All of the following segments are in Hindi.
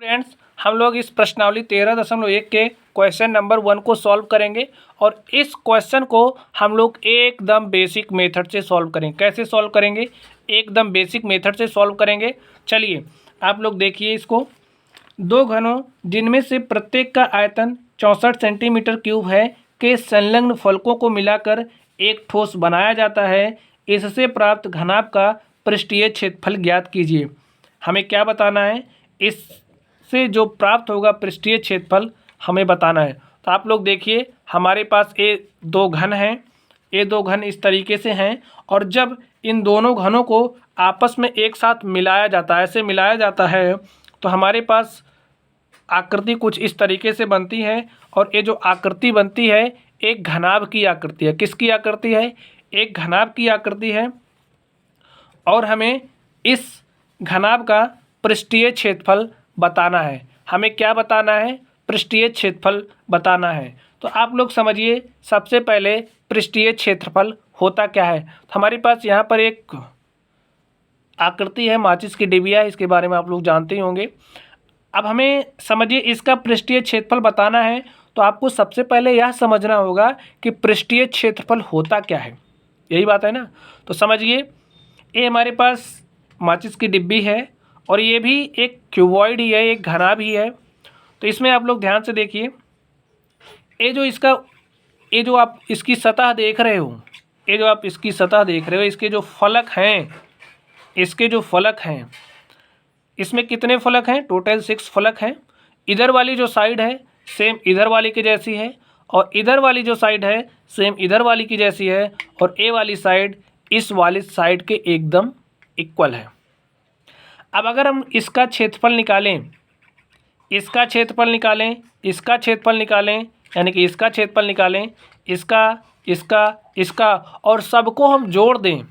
फ्रेंड्स, हम लोग इस प्रश्नावली 13.1 के क्वेश्चन नंबर 1 को सॉल्व करेंगे और इस क्वेश्चन को हम लोग एकदम बेसिक मेथड से सॉल्व करेंगे। कैसे सॉल्व करेंगे? एकदम बेसिक मेथड से सॉल्व करेंगे। चलिए आप लोग देखिए इसको। दो घनों जिनमें से प्रत्येक का आयतन 64 सेंटीमीटर क्यूब है के संलग्न फलकों को मिलाकर एक ठोस बनाया जाता है। इससे प्राप्त घनाभ का पृष्ठीय क्षेत्रफल ज्ञात कीजिए। हमें क्या बताना है? इससे जो प्राप्त होगा पृष्ठीय क्षेत्रफल हमें बताना है। तो आप लोग देखिए, हमारे पास ये दो घन हैं, ये दो घन इस तरीके से हैं और जब इन दोनों घनों को आपस में एक साथ मिलाया जाता है, ऐसे मिलाया जाता है, तो हमारे पास आकृति कुछ इस तरीके से बनती है। और ये जो आकृति बनती है एक घनाभ की आकृति है। किसकी आकृति है? एक घनाभ की आकृति है। और हमें इस घनाभ का पृष्ठीय क्षेत्रफल बताना है। हमें क्या बताना है? पृष्ठीय क्षेत्रफल बताना है। तो आप लोग समझिए, सबसे पहले पृष्ठीय क्षेत्रफल होता क्या है। तो हमारे पास यहाँ पर एक आकृति है, माचिस की डिबिया है, इसके बारे में आप लोग जानते ही होंगे। अब हमें समझिए इसका पृष्ठीय क्षेत्रफल बताना है, तो आपको सबसे पहले यह समझना होगा कि पृष्ठीय क्षेत्रफल होता क्या है। यही बात है ना। तो समझिए, ये हमारे पास माचिस की डिब्बी है और ये भी एक क्यूबॉइड ही है, एक घनाभ ही है। तो इसमें आप लोग ध्यान से देखिए, ये जो आप इसकी सतह देख रहे हो, ये जो आप इसकी सतह देख रहे हो, इसके जो फलक हैं, इसके जो फलक हैं, इसमें कितने फलक हैं? टोटल 6 फलक हैं। इधर वाली जो साइड है सेम इधर वाली की जैसी है और इधर वाली जो साइड है सेम इधर वाली की जैसी है और ए वाली साइड इस वाली साइड के एकदम इक्वल है। अब अगर हम इसका क्षेत्रफल निकालें, इसका क्षेत्रफल निकालें, इसका क्षेत्रफल निकालें, यानी कि इसका क्षेत्रफल निकालें, इसका, इसका, इसका, और सबको हम जोड़ दें,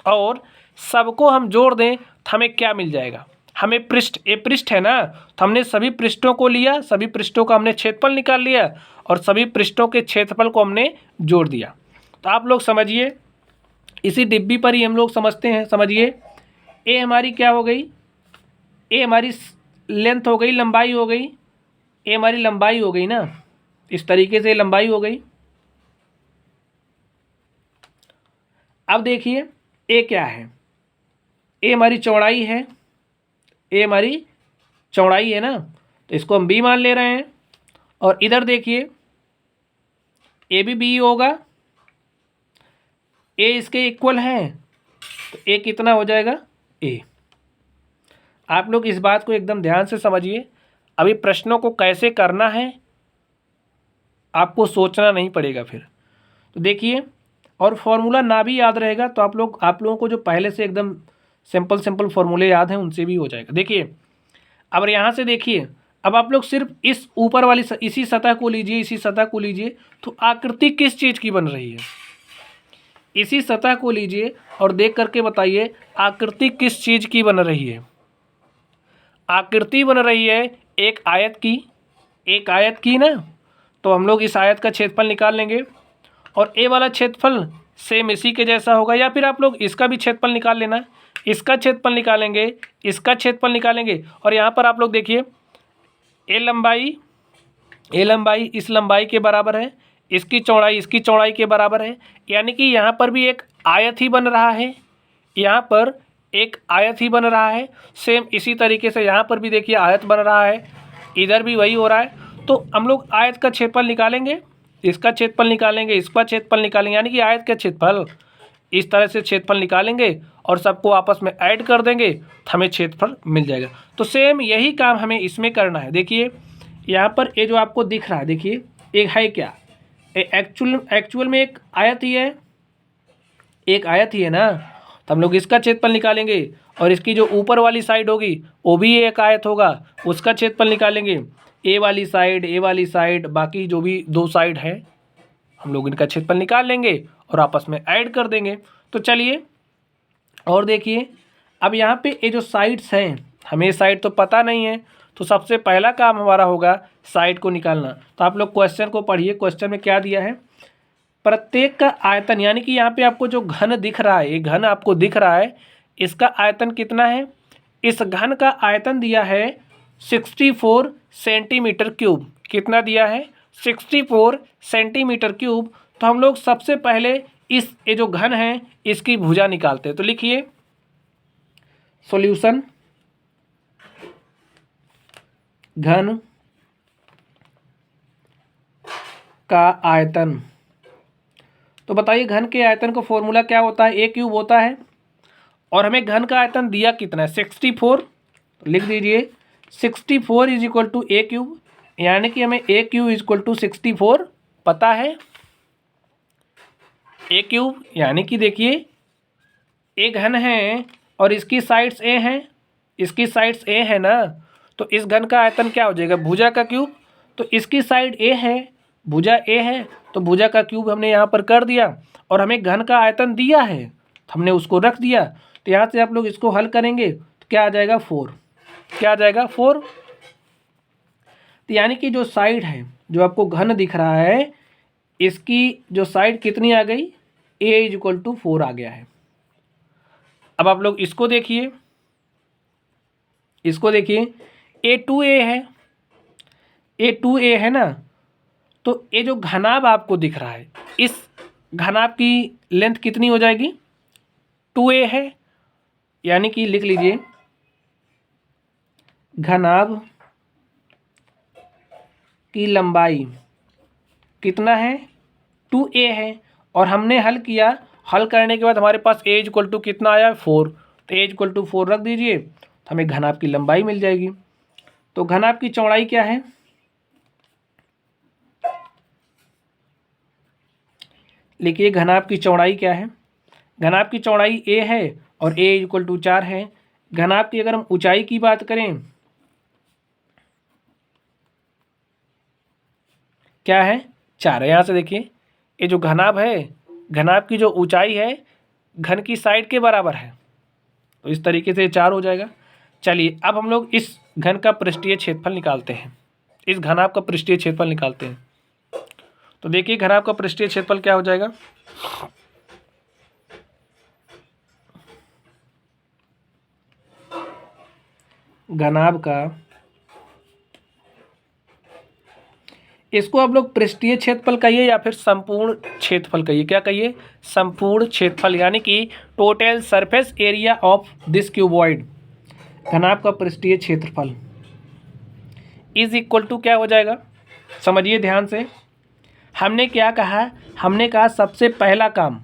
और सबको हम जोड़ दें तो हमें क्या मिल जाएगा? हमें पृष्ठ, ये पृष्ठ है ना, तो हमने सभी पृष्ठों को लिया, सभी पृष्ठों का हमने क्षेत्रफल निकाल लिया और सभी पृष्ठों के क्षेत्रफल को हमने जोड़ दिया। तो आप लोग समझिए, इसी डिब्बी पर ही हम लोग समझते हैं। समझिए, ए हमारी क्या हो गई? ए हमारी लेंथ हो गई, लंबाई हो गई। ए हमारी लंबाई हो गई ना, इस तरीके से लंबाई हो गई। अब देखिए ए क्या है? ए हमारी चौड़ाई है, ए हमारी चौड़ाई है ना, तो इसको हम बी मान ले रहे हैं। और इधर देखिए, ए भी बी होगा, ए इसके इक्वल है, तो ए कितना हो जाएगा? ए। आप लोग इस बात को एकदम ध्यान से समझिए। अभी प्रश्नों को कैसे करना है आपको सोचना नहीं पड़ेगा फिर। तो देखिए, और फॉर्मूला ना भी याद रहेगा तो आप लोगों को जो पहले से एकदम सिंपल फॉर्मूले याद हैं उनसे भी हो जाएगा। देखिए, अब यहाँ से देखिए, अब आप लोग सिर्फ इस ऊपर वाली इसी सतह को लीजिए, इसी सतह को लीजिए, तो आकृति किस चीज़ की बन रही है? इसी सतह को लीजिए और देख करके बताइए आकृति किस चीज़ की बन रही है। आकृति बन रही है एक आयत की, एक आयत की ना। तो हम लोग इस आयत का क्षेत्रफल निकाल लेंगे और ए वाला क्षेत्रफल सेम इसी के जैसा होगा, या फिर आप लोग इसका भी क्षेत्रफल निकाल लेना। इसका क्षेत्रफल निकालेंगे, इसका क्षेत्रफल निकालेंगे, और यहाँ पर आप लोग देखिए ए लंबाई इस लंबाई के बराबर है, इसकी चौड़ाई के बराबर है। यानी कि यहाँ पर भी एक आयत ही बन रहा है, यहाँ पर एक आयत ही बन रहा है। सेम इसी तरीके से यहाँ पर भी देखिए आयत बन रहा है, इधर भी वही हो रहा है। तो हम लोग आयत का क्षेत्रफल निकालेंगे, इसका क्षेत्रफल निकालेंगे, इसका क्षेत्रफल निकालेंगे, यानी कि आयत का क्षेत्रफल इस तरह से क्षेत्रफल निकालेंगे और सबको आपस में ऐड कर देंगे तो हमें क्षेत्रफल मिल जाएगा। तो सेम यही काम हमें इसमें करना है। देखिए यहाँ पर ये जो आपको दिख रहा है, देखिए एक है क्या? एक्चुअल में एक आयत ही है, एक आयत ही है ना। तो हम लोग इसका क्षेत्रफल निकालेंगे और इसकी जो ऊपर वाली साइड होगी वो भी एक आयत होगा, उसका क्षेत्रफल निकालेंगे। ए वाली साइड, बाकी जो भी दो साइड है हम लोग इनका क्षेत्रफल निकाल लेंगे और आपस में ऐड कर देंगे। तो चलिए और देखिए, अब यहाँ पे ये जो साइड्स हैं, हमें साइड तो पता नहीं है, तो सबसे पहला काम हमारा होगा साइड को निकालना। तो आप लोग क्वेश्चन को पढ़िए, क्वेश्चन में क्या दिया है? प्रत्येक का आयतन, यानी कि यहाँ पे आपको जो घन दिख रहा है, ये घन आपको दिख रहा है, इसका आयतन कितना है? इस घन का आयतन दिया है 64 सेंटीमीटर क्यूब। कितना दिया है? 64 सेंटीमीटर क्यूब। तो हम लोग सबसे पहले ये जो घन है इसकी भुजा निकालते हैं। तो लिखिए सॉल्यूशन घन का आयतन। तो बताइए घन के आयतन का फॉर्मूला क्या होता है? ए क्यूब होता है। और हमें घन का आयतन दिया कितना है? 64। तो लिख दीजिए 64 is equal to a cube, यानी कि हमें a cube is equal to 64 पता है। ए क्यूब यानी कि देखिए ए घन है और इसकी साइड्स ए हैं, इसकी साइड्स ए है ना, तो इस घन का आयतन क्या हो जाएगा? भुजा का क्यूब। तो इसकी साइड ए है, भुजा ए है, तो भुजा का क्यूब हमने यहाँ पर कर दिया और हमें घन का आयतन दिया है, हमने उसको रख दिया। तो यहाँ से आप लोग इसको हल करेंगे तो क्या आ जाएगा? 4। क्या आ जाएगा? 4। तो यानी कि जो साइड है, जो आपको घन दिख रहा है, इसकी जो साइड कितनी आ गई? ए इज इक्वल टू 4 आ गया है। अब आप लोग इसको देखिए, इसको देखिए A2A है, A2A है ना, तो ये जो घनाभ आपको दिख रहा है, इस घनाभ की लेंथ कितनी हो जाएगी? 2A है, यानी कि लिख लीजिए घनाभ की लंबाई कितना है? 2A है। और हमने हल किया, हल करने के बाद हमारे पास A इज इक्वल टू कितना आया? 4। तो A इज इक्वल टू 4 रख दीजिए, तो हमें घनाभ की लंबाई मिल जाएगी। तो घनाभ की चौड़ाई क्या है? लिखिए घनाभ की चौड़ाई क्या है? घनाभ की चौड़ाई A है और A इज इक्वल टू 4 है। घनाभ की अगर हम ऊंचाई की बात करें, क्या है? 4 है। यहाँ से देखिए ये जो घनाभ है, घनाभ की जो ऊंचाई है घन की साइड के बराबर है, तो इस तरीके से 4 हो जाएगा। चलिए अब हम लोग इस घन का पृष्ठीय क्षेत्रफल निकालते हैं, इस घनाभ का पृष्ठीय क्षेत्रफल निकालते हैं। तो देखिए घनाभ का पृष्ठीय क्षेत्रफल क्या हो जाएगा? घनाभ का, इसको आप लोग पृष्ठीय क्षेत्रफल कहिए या फिर संपूर्ण क्षेत्रफल कहिए। क्या कहिए? संपूर्ण क्षेत्रफल, यानी कि total surface area of this cuboid. घनाभ का पृष्ठीय क्षेत्रफल इज इक्वल टू क्या हो जाएगा? समझिए ध्यान से, हमने क्या कहा? हमने कहा सबसे पहला काम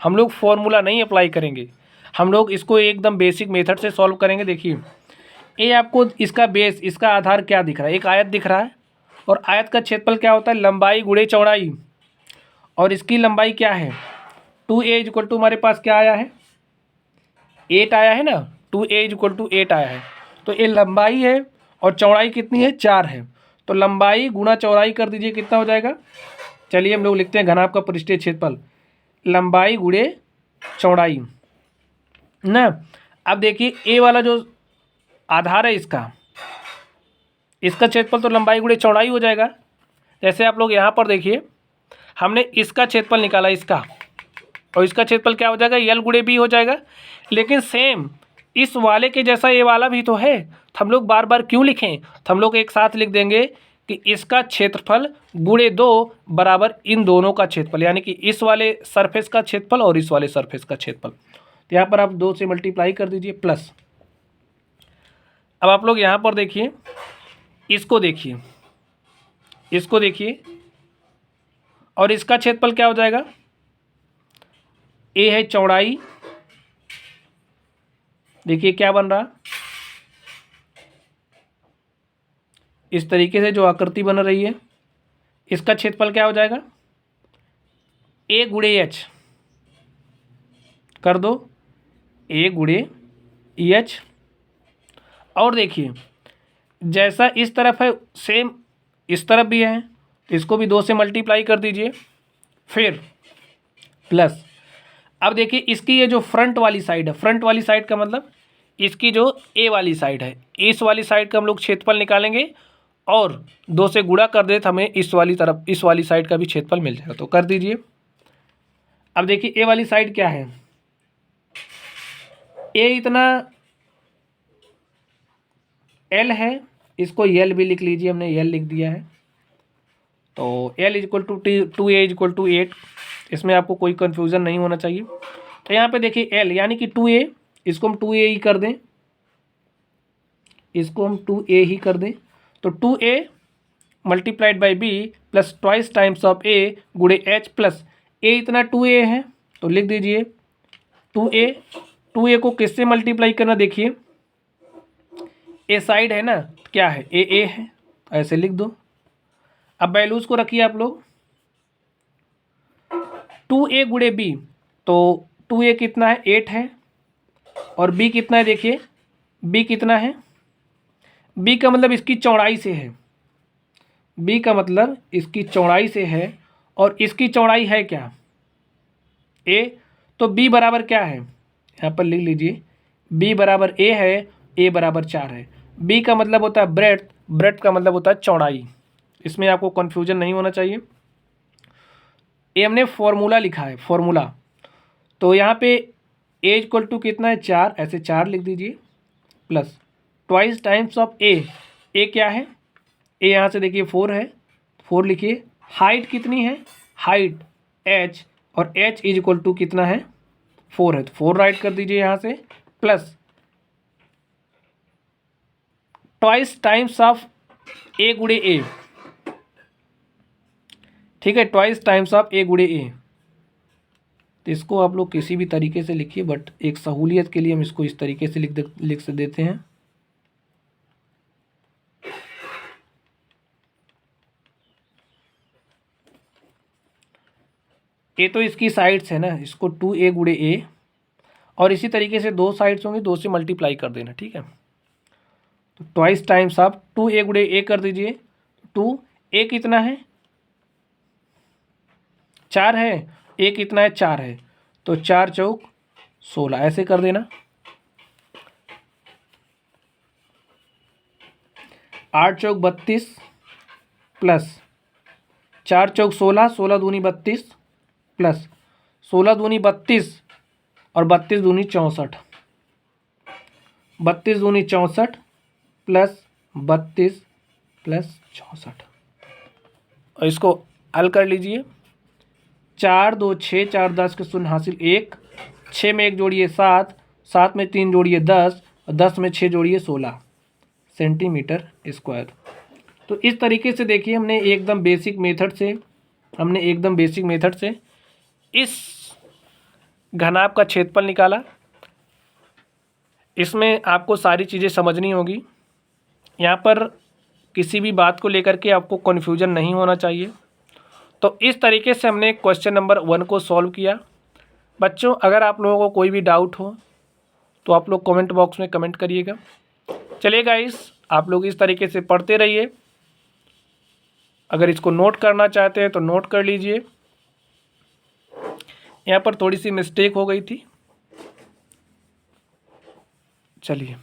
हम लोग फॉर्मूला नहीं अप्लाई करेंगे, हम लोग इसको एकदम बेसिक मेथड से सॉल्व करेंगे। देखिए ये आपको इसका बेस, इसका आधार क्या दिख रहा है? एक आयत दिख रहा है, और आयत का क्षेत्रफल क्या होता है? लंबाई गुणे चौड़ाई। और इसकी लंबाई क्या है? 2A इज इक्वल टू हमारे पास क्या आया है? 8 आया है ना, 2A इज इक्वल टू 8 आया है। तो ये लंबाई है और चौड़ाई कितनी है? 4 है। तो लंबाई गुणा चौड़ाई कर दीजिए, कितना हो जाएगा? चलिए हम लोग लिखते हैं घनाभ का पृष्ठीय क्षेत्रफल लंबाई गुणे चौड़ाई ना। अब देखिए ए वाला जो आधार है इसका क्षेत्रफल तो लंबाई गुणे चौड़ाई हो जाएगा। जैसे आप लोग यहाँ पर देखिए, हमने इसका क्षेत्रफल निकाला, इसका, और इसका क्षेत्रफल क्या हो जाएगा? यल गुणे बी हो जाएगा। लेकिन सेम इस वाले के जैसा ये वाला भी तो है, तो हम लोग बार बार क्यों लिखें? तो हम लोग एक साथ लिख देंगे कि इसका क्षेत्रफल गुणे 2 बराबर इन दोनों का क्षेत्रफल, यानी कि इस वाले सरफेस का क्षेत्रफल और इस वाले सरफेस का क्षेत्रफल। तो यहाँ पर आप 2 से मल्टीप्लाई कर दीजिए प्लस। अब आप लोग यहाँ पर देखिए, इसको देखिए, इसको देखिए, और इसका क्षेत्रफल क्या हो जाएगा? ए है चौड़ाई, देखिए क्या बन रहा, इस तरीके से जो आकृति बन रही है, इसका क्षेत्रफल क्या हो जाएगा? ए गुणे एच कर दो, ए गुणे एच। और देखिए जैसा इस तरफ है सेम इस तरफ भी है, तो इसको भी 2 से मल्टीप्लाई कर दीजिए, फिर प्लस। अब देखिए इसकी ये जो फ्रंट वाली साइड है, फ्रंट वाली साइड का मतलब इसकी जो ए वाली साइड है, इस वाली साइड का हम लोग क्षेत्रफल निकालेंगे और 2 से गुणा कर दे तो हमें इस वाली तरफ, इस वाली साइड का भी क्षेत्रफल मिल जाएगा। तो कर दीजिए। अब देखिए ए वाली साइड क्या है? ए इतना एल है इसको यल भी लिख लीजिए, हमने यल लिख दिया है। तो L equal to 2A equal to 8, इसमें आपको कोई कन्फ्यूज़न नहीं होना चाहिए। तो यहाँ पे देखिए L यानी कि 2A, इसको हम 2A ही कर दें, इसको हम 2A ही कर दें। तो 2A multiplied by B plus twice times of A गुणे H प्लस A इतना 2A है, तो लिख दीजिए 2A को किससे मल्टीप्लाई करना, देखिए A साइड है ना, क्या है A है, तो ऐसे लिख दो। अब वैल्यूज़ को रखिए आप लोग, 2A गुणे B, तो 2A कितना है 8 है, और B कितना है, देखिए B कितना है, B का मतलब इसकी चौड़ाई से है, B का मतलब इसकी चौड़ाई से है, और इसकी चौड़ाई है क्या A, तो B बराबर क्या है, यहाँ पर लिख लीजिए B बराबर A है, A बराबर 4 है। B का मतलब होता है ब्रेड्थ, ब्रेड्थ का मतलब होता है चौड़ाई, इसमें आपको कन्फ्यूजन नहीं होना चाहिए। ये हमने फॉर्मूला लिखा है, फॉर्मूला, तो यहाँ पे A इक्वल टू कितना है 4, ऐसे 4 लिख दीजिए, plus twice times of A क्या है, A यहाँ से देखिए 4 है, 4 लिखिए। हाइट कितनी है, हाइट H, और H इज इक्वल टू कितना है 4 है, तो 4 राइट कर दीजिए यहाँ से, plus twice times of A गुणे A, ठीक है, ट्वाइस टाइम्स ऑफ A गुणे A। तो इसको आप लोग किसी भी तरीके से लिखिए, बट एक सहूलियत के लिए हम इसको इस तरीके से लिख से देते हैं। ए तो इसकी साइड्स है ना, इसको 2A गुणे A, और इसी तरीके से 2 साइड्स होंगी, 2 से मल्टीप्लाई कर देना, ठीक है। तो ट्वाइस टाइम्स ऑफ 2A गुणे A कर दीजिए, 2A कितना है 4 है, A कितना है 4 है, तो 4 चौक 16, ऐसे कर देना। 8 चौक 32 प्लस 4 चौक 16, 16 दूनी 32 प्लस 16 दूनी 32 और 32 दूनी 64, 32 दूनी 64 प्लस 32 प्लस 64, और इसको हल कर लीजिए। 4 2 6, 4 10 के शून्य हासिल 1, 6 में 1 जोड़िए 7, 7 में 3 जोड़िए 10, और 10 में 6 जोड़िए 16 सेंटीमीटर स्क्वायर। तो इस तरीके से देखिए हमने एकदम बेसिक मेथड से इस घनाभ का क्षेत्रफल निकाला। इसमें आपको सारी चीज़ें समझनी होगी, यहाँ पर किसी भी बात को लेकर के आपको कन्फ्यूजन नहीं होना चाहिए। तो इस तरीके से हमने क्वेश्चन नंबर 1 को सॉल्व किया। बच्चों, अगर आप लोगों को कोई भी डाउट हो तो आप लोग कमेंट बॉक्स में कमेंट करिएगा। चलिए गाइस, आप लोग इस तरीके से पढ़ते रहिए। अगर इसको नोट करना चाहते हैं तो नोट कर लीजिए। यहाँ पर थोड़ी सी मिस्टेक हो गई थी, चलिए।